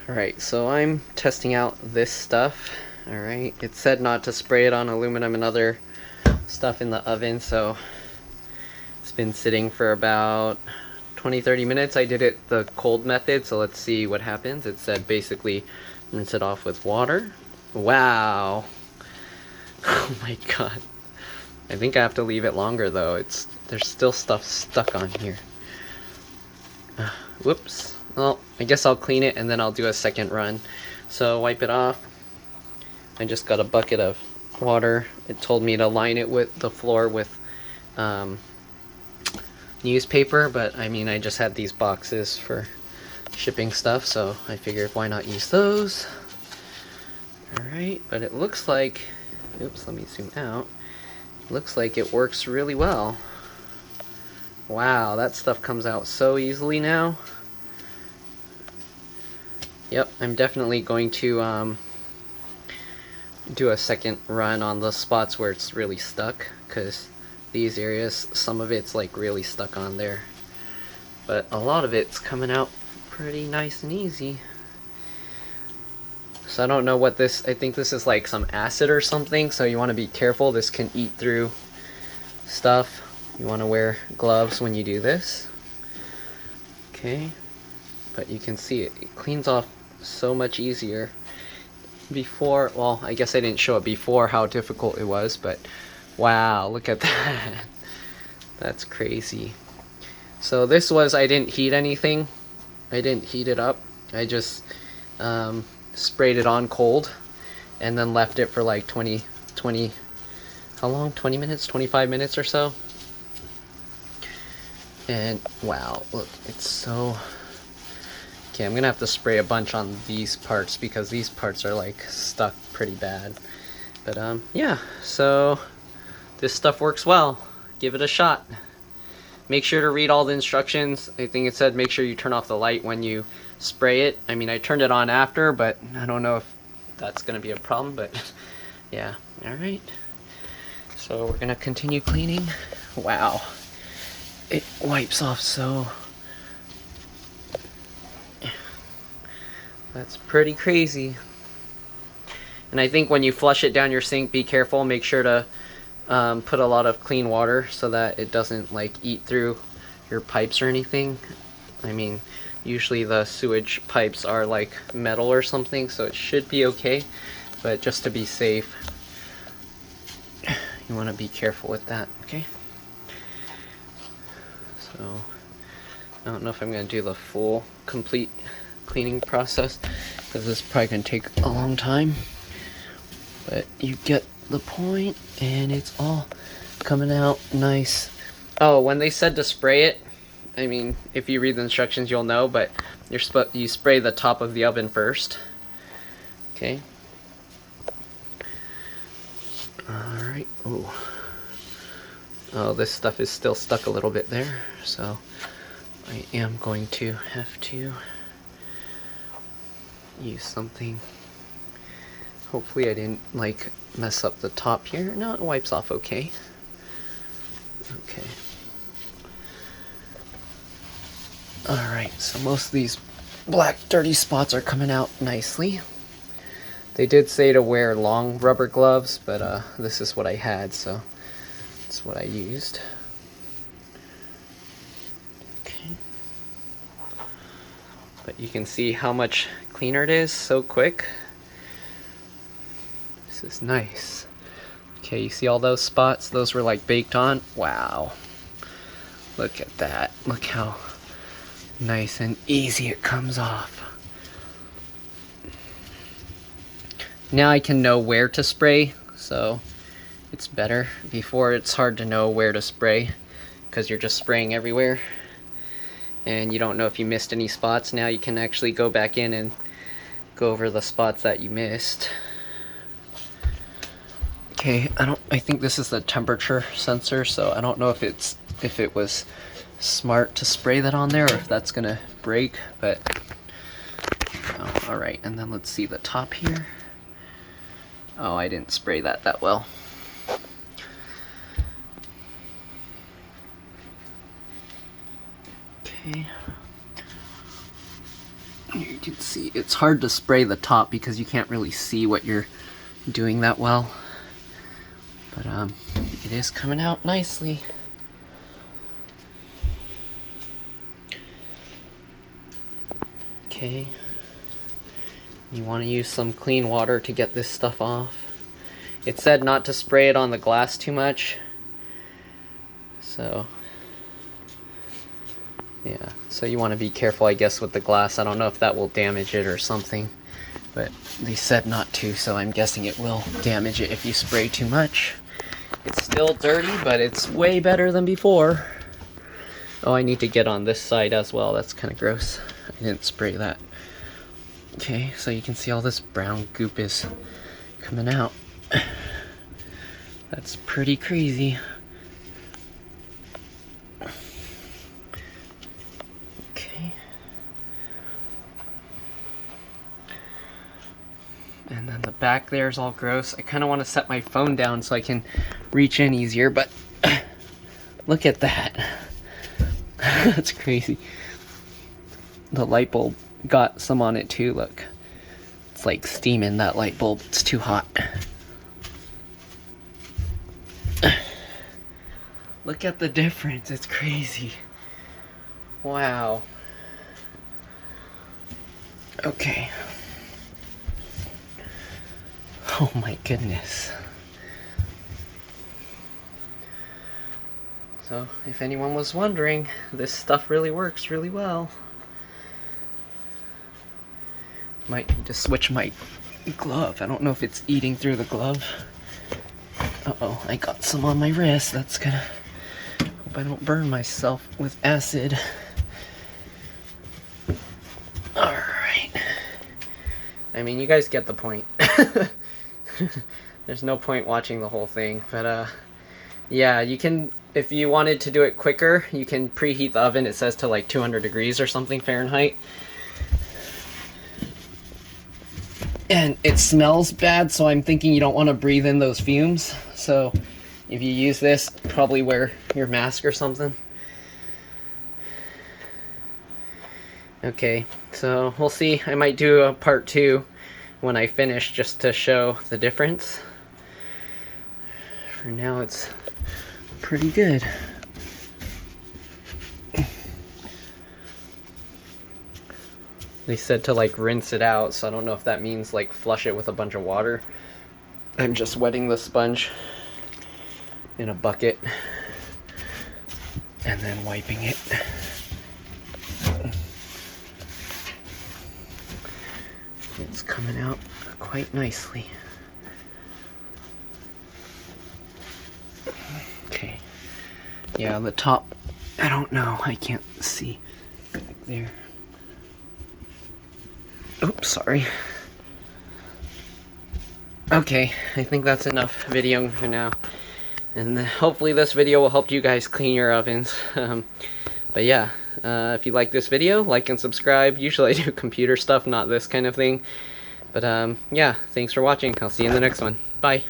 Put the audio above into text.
Alright, so I'm testing out this stuff. Alright, it said not to spray it on aluminum and other stuff in the oven, so it's been sitting for about 20-30 minutes. I did it the cold method, so let's see what happens. It said basically rinse it off with water. Wow. Oh my god. I think I have to leave it longer though. There's still stuff stuck on here. Whoops. Well, I guess I'll clean it and then I'll do a second run. So wipe it off. I just got a bucket of water. It told me to line it with the floor with newspaper, but I mean I just had these boxes for shipping stuff, so I figured why not use those. Alright, but it looks like, oops, let me zoom out. Looks like it works really well. Wow, that stuff comes out so easily now. Yep, I'm definitely going to do a second run on the spots where it's really stuck, because these areas, some of it's like really stuck on there. But a lot of it's coming out pretty nice and easy. So I don't know what this, I think this is like some acid or something, so you want to be careful. This can eat through stuff. You want to wear gloves when you do this. Okay, but you can see it cleans off so much easier. Before, well, I guess I didn't show it before how difficult it was, but wow, look at that. That's crazy. So this was, I didn't heat anything. I didn't heat it up. I just sprayed it on cold and then left it for like 20, how long? 20 minutes, 25 minutes or so. And wow, look, it's so... Okay, I'm gonna have to spray a bunch on these parts because these parts are like stuck pretty bad. But yeah, so this stuff works well. Give it a shot. Make sure to read all the instructions. I think it said make sure you turn off the light when you spray it. I mean, I turned it on after, but I don't know if that's gonna be a problem, but yeah. Alright, so we're gonna continue cleaning. Wow, it wipes off so... That's pretty crazy. And I think when you flush it down your sink, be careful. Make sure to put a lot of clean water so that it doesn't like eat through your pipes or anything. I mean, usually the sewage pipes are like metal or something, so it should be okay. But just to be safe, you want to be careful with that, okay? So, I don't know if I'm going to do the full, complete cleaning process because this is probably going to take a long time. But you get the point, and it's all coming out nice. Oh, when they said to spray it, I mean, if you read the instructions, you'll know, but you spray the top of the oven first. Okay. Alright. Oh, this stuff is still stuck a little bit there, so I am going to have to use something. Hopefully I didn't like mess up the top here. No, it wipes off okay. Okay. Alright, so most of these black dirty spots are coming out nicely. They did say to wear long rubber gloves, but this is what I had, so that's what I used. Okay. But you can see how much cleaner it is so quick. This is nice. Okay, you see all those spots? Those were like baked on. Wow. Look at that. Look how nice and easy it comes off. Now I can know where to spray, so it's better. Before it's hard to know where to spray because you're just spraying everywhere and you don't know if you missed any spots. Now you can actually go back in and go over the spots that you missed. Okay, I think this is the temperature sensor, so I don't know if it was smart to spray that on there or if that's gonna break, but alright, and then let's see the top here. Oh, I didn't spray that well. Okay. You can see it's hard to spray the top because you can't really see what you're doing that well. But it is coming out nicely. Okay. You want to use some clean water to get this stuff off. It said not to spray it on the glass too much. So yeah, so you want to be careful, I guess, with the glass. I don't know if that will damage it or something, but they said not to, so I'm guessing it will damage it if you spray too much. It's still dirty, but it's way better than before. Oh, I need to get on this side as well. That's kind of gross. I didn't spray that. Okay, so you can see all this brown goop is coming out. That's pretty crazy. And then the back there is all gross. I kind of want to set my phone down so I can reach in easier, but look at that. That's crazy. The light bulb got some on it too, look. It's like steaming, that light bulb. It's too hot. Look at the difference. It's crazy. Wow. Okay. Oh my goodness. So, if anyone was wondering, this stuff really works really well. Might need to switch my glove. I don't know if it's eating through the glove. Uh-oh, I got some on my wrist. That's gonna... Hope I don't burn myself with acid. Alright. I mean, you guys get the point. There's no point watching the whole thing, but yeah, you can, if you wanted to do it quicker, you can preheat the oven. It says to like 200 degrees or something Fahrenheit. And it smells bad, so I'm thinking you don't want to breathe in those fumes. So if you use this, probably wear your mask or something. Okay, so we'll see. I might do a part 2 when I finish, just to show the difference. For now, it's pretty good. They said to like rinse it out, so I don't know if that means like flush it with a bunch of water. I'm just wetting the sponge in a bucket and then wiping it. It's coming out quite nicely. Okay. Yeah, the top, I don't know. I can't see back there. Oops, sorry. Okay, I think that's enough videoing for now. And hopefully this video will help you guys clean your ovens. But yeah, if you like this video, like and subscribe. Usually I do computer stuff, not this kind of thing. But yeah, thanks for watching. I'll see you in the next one. Bye.